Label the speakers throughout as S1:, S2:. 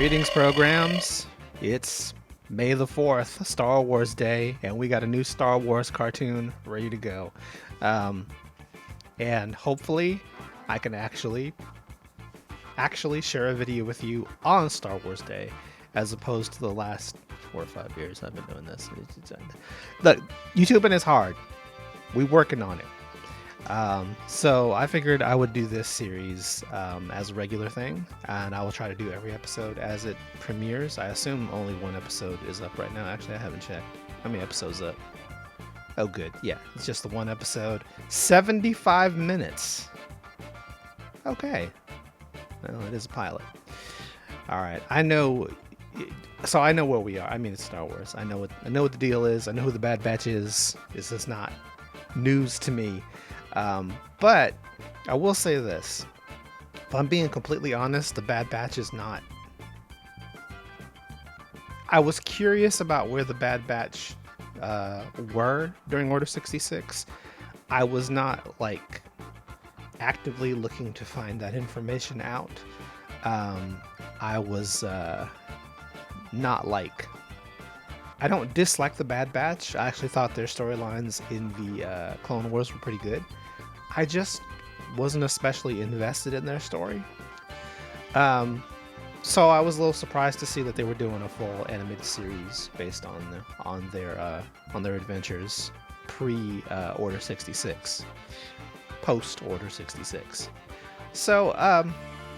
S1: Greetings, programs. It's May the 4th, Star Wars Day, and we got a new Star Wars cartoon ready to go. And hopefully, I can actually share a video with you on Star Wars Day, as opposed to the last 4 or 5 years I've been doing this. Look, YouTubing is hard. We're working on it. So I figured I would do this series as a regular thing, and I will try to do every episode as it premieres. I assume only one episode is up right now. Actually, I haven't checked. How many episodes up? Oh, good. Yeah, it's just the one episode. 75 minutes. Okay. Well, it is a pilot. All right. I know. So I know where we are. I mean, it's Star Wars. I know what the deal is. I know who the Bad Batch is. This is not news to me. But I will say this. If I'm being completely honest, the Bad Batch is not. I was curious about where the Bad Batch were during Order 66. I was not actively looking to find that information out. I was not I don't dislike the Bad Batch. I actually thought their storylines in the Clone Wars were pretty good. I just wasn't especially invested in their story. So I was a little surprised to see that they were doing a full animated series based on their adventures pre Order 66, post Order 66. So,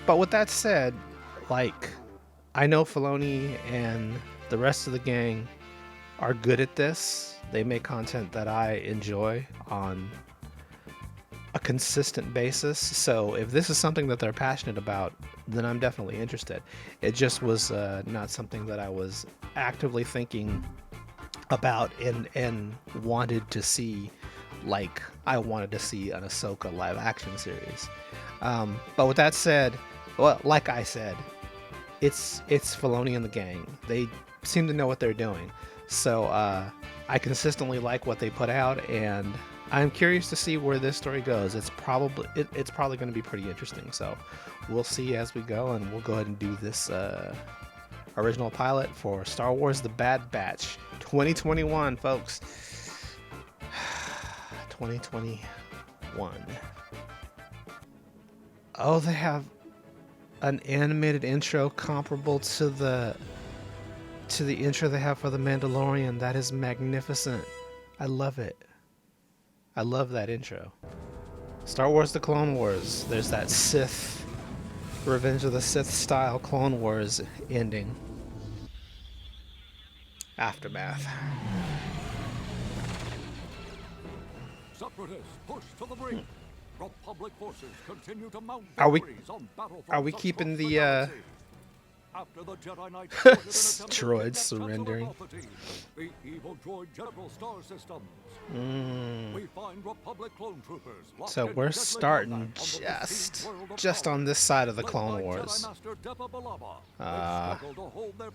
S1: but with that said, I know Filoni and the rest of the gang are good at this. They make content that I enjoy on a consistent basis. So if this is something that they're passionate about, then I'm definitely interested. It just was not something that I was actively thinking about and wanted to see, like I wanted to see an Ahsoka live action series. But with that said, well, like I said, it's Filoni and the gang. They seem to know what they're doing. So I consistently like what they put out, and I'm curious to see where this story goes. It's probably going to be pretty interesting. So we'll see as we go, and we'll go ahead and do this original pilot for Star Wars: The Bad Batch 2021, folks. 2021. Oh, they have an animated intro comparable to the intro they have for The Mandalorian. That is magnificent. I love it. I love that intro. Star Wars: The Clone Wars. There's that Sith, Revenge of the Sith style Clone Wars ending. Aftermath.
S2: Separatists push to the brink. Republic forces continue to mount
S1: Are we keeping the
S2: After the Jedi Knight
S1: droids surrendering?
S2: The evil droid general star systems. We find Republic clone troopers.
S1: So we're starting just on this side of the Clone Wars.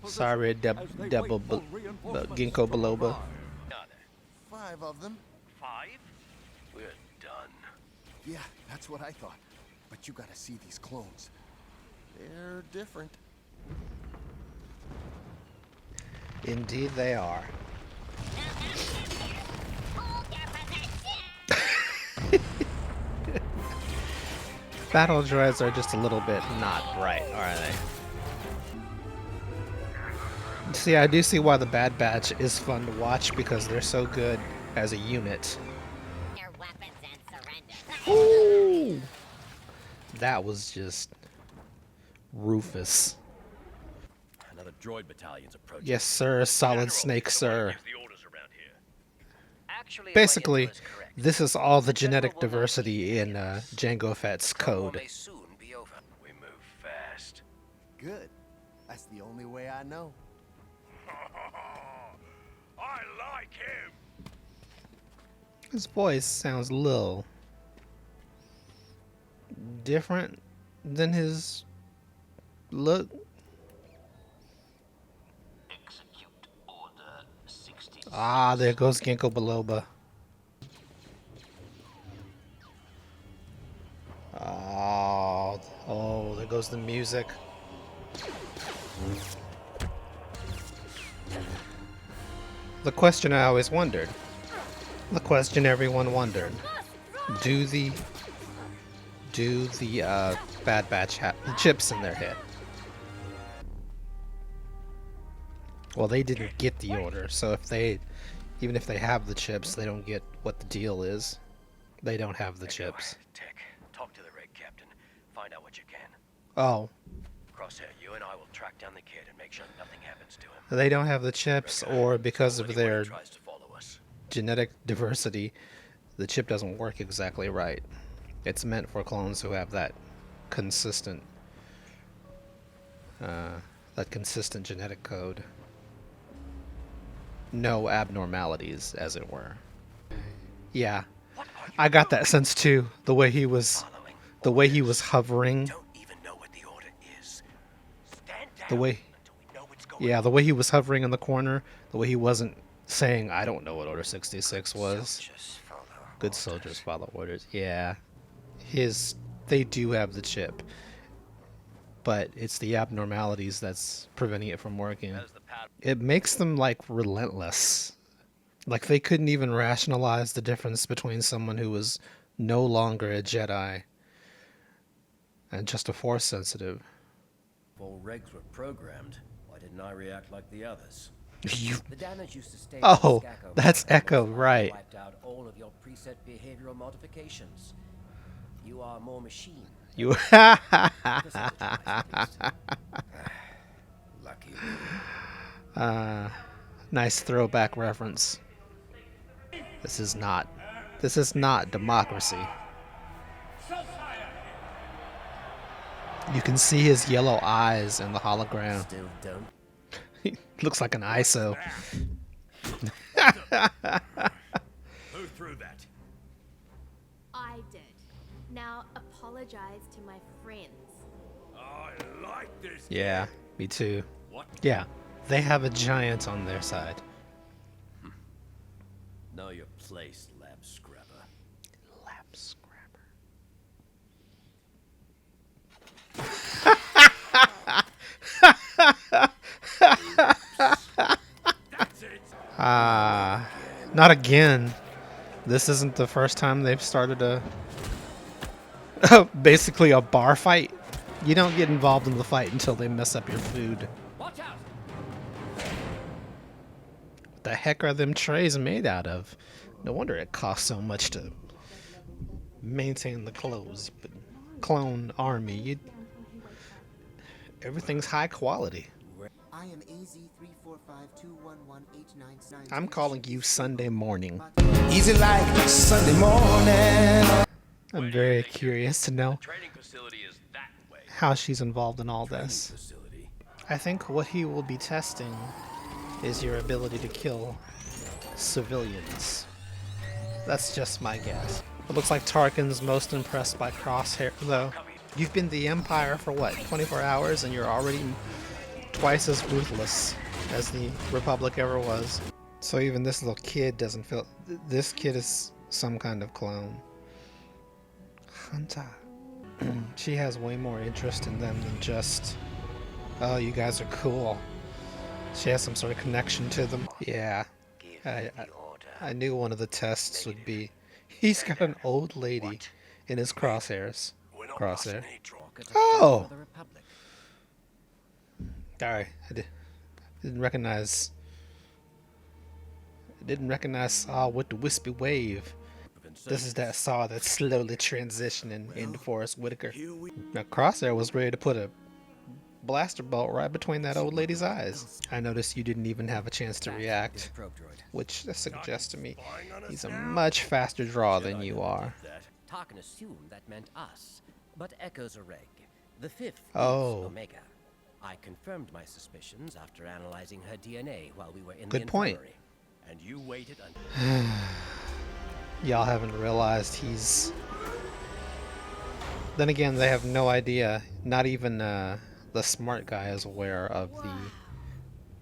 S1: Sorry, Ginkgo Biloba.
S3: 5 of them.
S4: 5? We're done.
S3: Yeah, that's what I thought. But you gotta see these clones. They're different.
S1: Indeed they are. Battle droids are just a little bit not right, are they? See, I do see why the Bad Batch is fun to watch, because they're so good as a unit. Ooh! That was just Rufus.
S4: Another droid battalion's approaching.
S1: Yes, sir. Solid Snake, sir.
S4: Actually,
S1: Basically, this is all the genetic diversity in Jango Fett's code.
S4: May soon be over. We move fast.
S3: Good. That's the only way I know.
S2: I like him.
S1: His voice sounds a little different than his look.
S4: Execute order 60.
S1: Ah, there goes Ginkgo Biloba. Oh, there goes the music. The question I always wondered. The question everyone wondered. Do the Bad Batch have the chips in their head? Well, they didn't get the order, so even if they have the chips, they don't get what the deal is. They don't have the chips.
S4: Tech, talk to the rig captain. Find out what you can.
S1: Oh,
S4: Crosshair, you and I will track down the kid and make sure nothing happens to him.
S1: they don't have the chips, or because of
S4: Anyone who
S1: their
S4: tries to follow us.
S1: genetic diversity, the chip doesn't work exactly right. It's meant for clones who have that consistent genetic code. No abnormalities, as it were. Yeah, I got that sense too. The way he was hovering.
S4: Don't even know what the order is. Stand down
S1: The way,
S4: until we know what's going
S1: yeah, the way he was hovering in the corner. The way he wasn't saying, "I don't know what Order 66 was."
S4: Just follow
S1: Good soldiers follow orders. Yeah, they do have the chip, but it's the abnormalities that's preventing it from working.
S4: That is the pattern.
S1: It makes them like relentless. Like they couldn't even rationalize the difference between someone who was no longer a Jedi and just a Force sensitive.
S5: All regs were programmed. Why didn't I react like the others?
S1: You,
S5: The damage you sustained
S1: Oh,
S5: from Skako
S1: that's Echo,
S5: was
S1: right.
S5: Wiped out all of your preset behavioral modifications. You are more machine.
S1: you.
S5: Percentage-wise, at least. Lucky me.
S1: Nice throwback reference. This is not democracy. You can see his yellow eyes in the hologram.
S5: Still don't.
S1: He looks like an ISO.
S2: Who threw that?
S6: I did. Now apologize to my friends.
S2: I like this.
S1: Yeah, me too.
S2: What?
S1: Yeah, they have a giant on their side.
S5: Know your place, lab scrapper.
S1: Lap scrapper.
S2: That's it.
S1: Not again. This isn't the first time they've started a basically a bar fight. You don't get involved in the fight until they mess up your food.
S5: Watch out!
S1: What the heck are them trays made out of? No wonder it costs so much to maintain the clone army. Everything's high quality.
S7: I am AZ345211899.
S1: I'm calling you Sunday morning.
S7: Easy like Sunday morning.
S1: I'm very curious to know
S4: Training facility is that way.
S1: how she's involved in all this.
S5: Facility.
S1: I think what he will be testing is your ability to kill civilians. That's just my guess. It looks like Tarkin's most impressed by Crosshair, though. You've been the Empire for what, 24 hours, and you're already twice as ruthless as the Republic ever was. So even this little kid doesn't feel... This kid is some kind of clone. Hunter. She has way more interest in them than just, oh, you guys are cool. She has some sort of connection to them. Yeah.
S4: Give me the order.
S1: I knew one of the tests would be... He's got an old lady in his crosshairs.
S4: We're not
S1: Crosshair.
S4: passing any draw.
S5: Rocket to
S1: Oh!
S5: fight for the Republic.
S1: Sorry, didn't recognize... I didn't recognize Saw with the wispy wave. This is that Saw that's slowly transitioning into Forrest Whitaker. Now Crosshair was ready to put a blaster bolt right between that old lady's eyes. I noticed you didn't even have a chance to react,
S5: Probe droid.
S1: which suggests to me he's a much faster draw than you are.
S5: Tarkin assumed that meant us, but Echo's a reg. The fifth
S1: Oh.
S5: is Omega. I confirmed my suspicions after analyzing her DNA while we were in
S1: Good
S5: the
S1: point.
S5: infirmary. And you waited until...
S1: Y'all haven't realized he's... Then again, they have no idea. Not even the smart guy is aware of the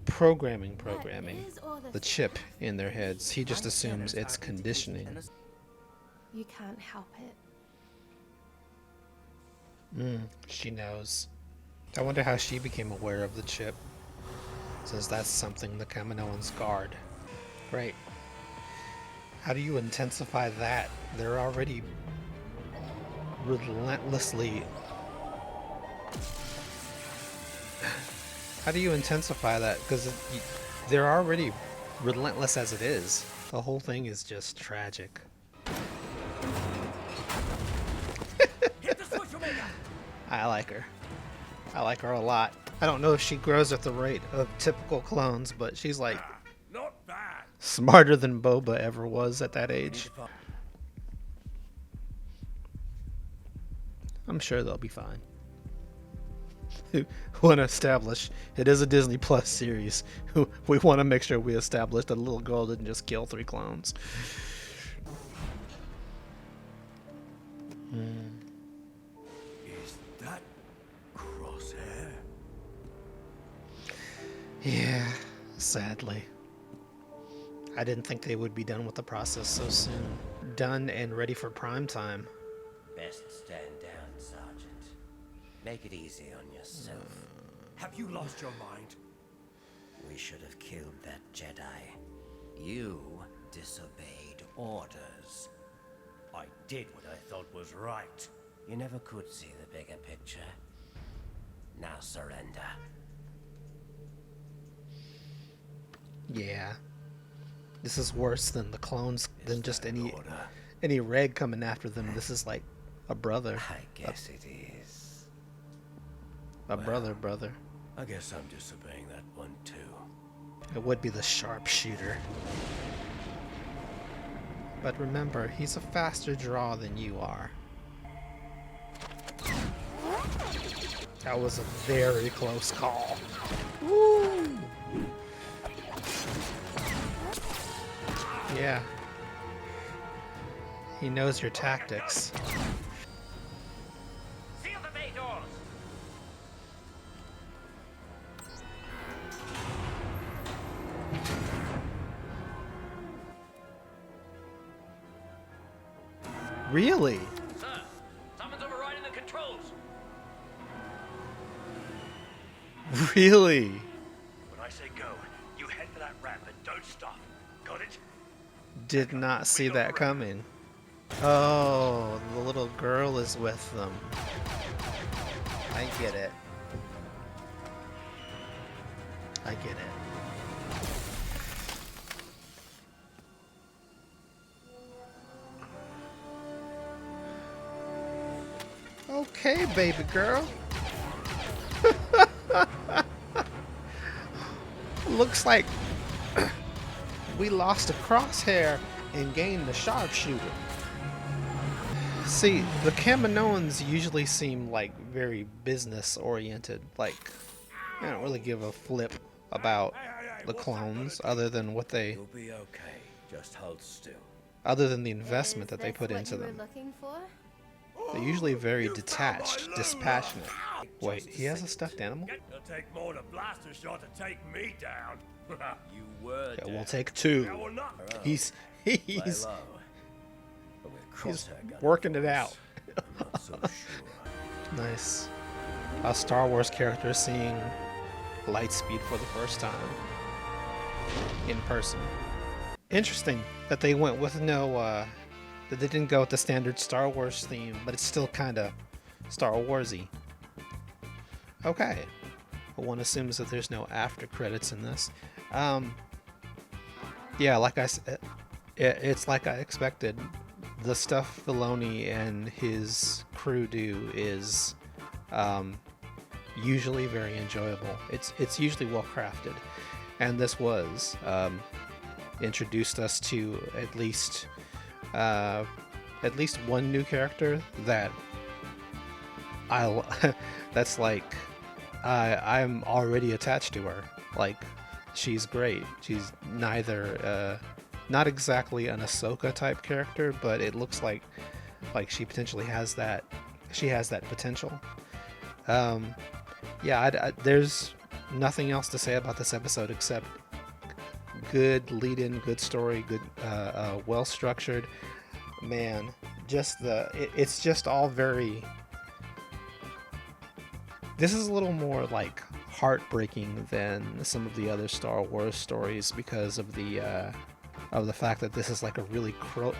S1: programming, the chip in their heads. He just assumes it's conditioning.
S6: You can't help it.
S1: She knows. I wonder how she became aware of the chip, since that's something the Kaminoans guard. Right. How do you intensify that? They're already relentlessly... How do you intensify that? Because they're already relentless as it is. The whole thing is just tragic. I like her. I like her a lot. I don't know if she grows at the rate of typical clones, but she's like
S2: Not bad.
S1: smarter than Boba ever was at that age. I'm sure they'll be fine. Want to establish it is a Disney Plus series. We want to make sure we establish that a little girl didn't just kill 3 clones.
S2: Is that Crosshair?
S1: Yeah, sadly. I didn't think they would be done with the process so soon. Done and ready for prime time.
S5: Best stand down, Sergeant. Make it easy on yourself.
S2: Have you lost your mind?
S5: We should have killed that Jedi. You disobeyed orders.
S2: I did what I thought was right.
S5: You never could see the bigger picture. Now surrender.
S1: Yeah. This is worse than the clones, than just any reg coming after them. This is like a brother.
S5: I guess it is.
S1: A brother.
S2: I guess I'm disobeying that one too.
S1: It would be the sharpshooter. But remember, he's a faster draw than you are. That was a very close call. Woo! Yeah. He knows your tactics.
S4: Seal the bay doors!
S1: Really?
S4: Sir, someone's overriding the controls.
S1: Really?
S4: When I say go, you head for that ramp and don't stop. Got it?
S1: Did not see that coming. Oh, the little girl is with them. I get it. I get it. Okay, baby girl. Looks like we lost a crosshair and gained the sharpshooter. See, the Kaminoans usually seem like very business oriented. Like, they don't really give a flip about the clones other than what they,
S2: You'll be okay. Just hold still.
S1: other than the investment that they
S6: Is
S1: put
S6: this
S1: into
S6: what you
S1: them.
S6: were looking for?
S1: They're usually very detached, dispassionate. Wait, he has a stuffed animal?
S2: It'll take more than blaster shot to take me down. You were
S1: Okay, we'll
S2: dead.
S1: take
S2: I
S1: 2.
S2: will not.
S1: He's
S5: Lay
S1: he's
S5: low. But with
S1: he's
S5: Crosshair gun
S1: working it
S5: force,
S1: out.
S5: I'm not so sure.
S1: Nice. A Star Wars character seeing Lightspeed for the first time in person. Interesting that they went with no, that they didn't go with the standard Star Wars theme, but it's still kind of Star Warsy. Okay. But one assumes that there's no after credits in this. Yeah, like I said, it's like I expected. The stuff Filoni and his crew do is usually very enjoyable. It's usually well crafted, and this was introduced us to at least one new character that that's like I'm already attached to her. Like, she's great. She's neither not exactly an Ahsoka type character, but it looks like she potentially has that. She has that potential. Yeah, there's nothing else to say about this episode except good lead-in, good story, good, well structured. Man, just it's just all very This is a little more like heartbreaking than some of the other Star Wars stories because of the fact that this is like a really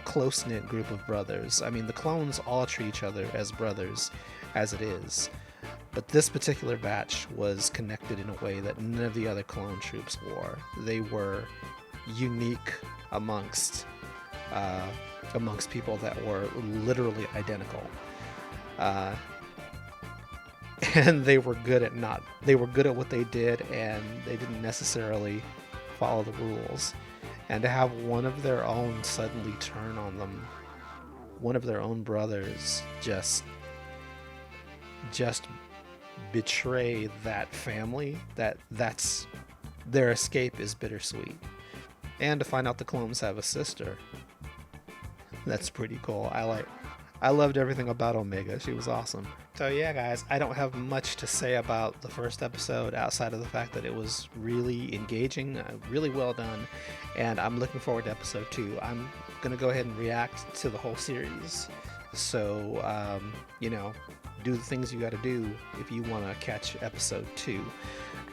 S1: close-knit group of brothers. I mean, the clones all treat each other as brothers as it is, but this particular batch was connected in a way that none of the other clone troops were. They were unique amongst people that were literally identical. And they were good at what they did, and they didn't necessarily follow the rules. And to have one of their own suddenly turn on them, one of their own brothers just betray that family, that's their escape is bittersweet. And to find out the clones have a sister, that's pretty cool. I loved everything about Omega. She was awesome. So yeah, guys, I don't have much to say about the first episode outside of the fact that it was really engaging, really well done, and I'm looking forward to episode 2. I'm going to go ahead and react to the whole series. So, do the things you got to do if you want to catch episode 2.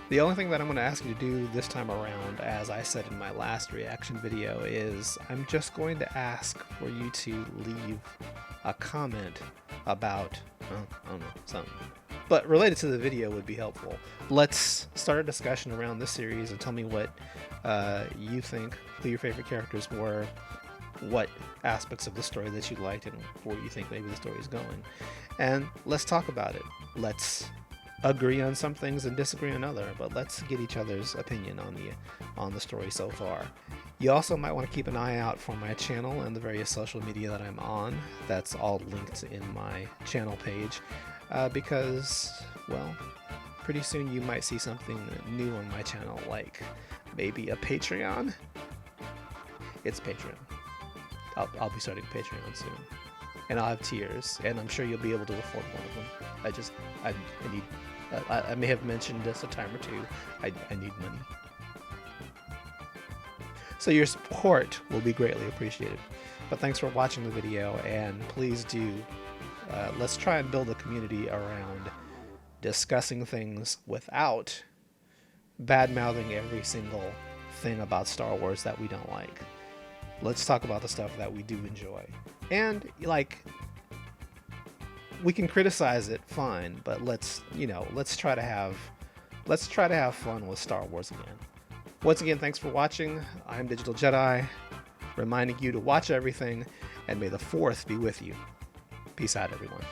S1: The only thing that I'm going to ask you to do this time around, as I said in my last reaction video, is I'm just going to ask for you to leave a comment about, I don't know, something. But related to the video would be helpful. Let's start a discussion around this series and tell me what you think, who your favorite characters were, what aspects of the story that you liked, and where you think maybe the story is going. And let's talk about it. Let's agree on some things and disagree on other, but let's get each other's opinion on the story so far. You also might want to keep an eye out for my channel and the various social media that I'm on. That's all linked in my channel page, because, well, pretty soon you might see something new on my channel, like maybe a Patreon. It's Patreon. I'll be starting Patreon soon, and I'll have tiers, and I'm sure you'll be able to afford one of them. I need. I may have mentioned this a time or two. I need money. So your support will be greatly appreciated. But thanks for watching the video, and please do, let's try and build a community around discussing things without bad-mouthing every single thing about Star Wars that we don't like. Let's talk about the stuff that we do enjoy. And, like, we can criticize it, fine, but let's try to have fun with Star Wars again. Once again, thanks for watching. I'm Digital Jedi, reminding you to watch everything, and may the 4th be with you. Peace out, everyone.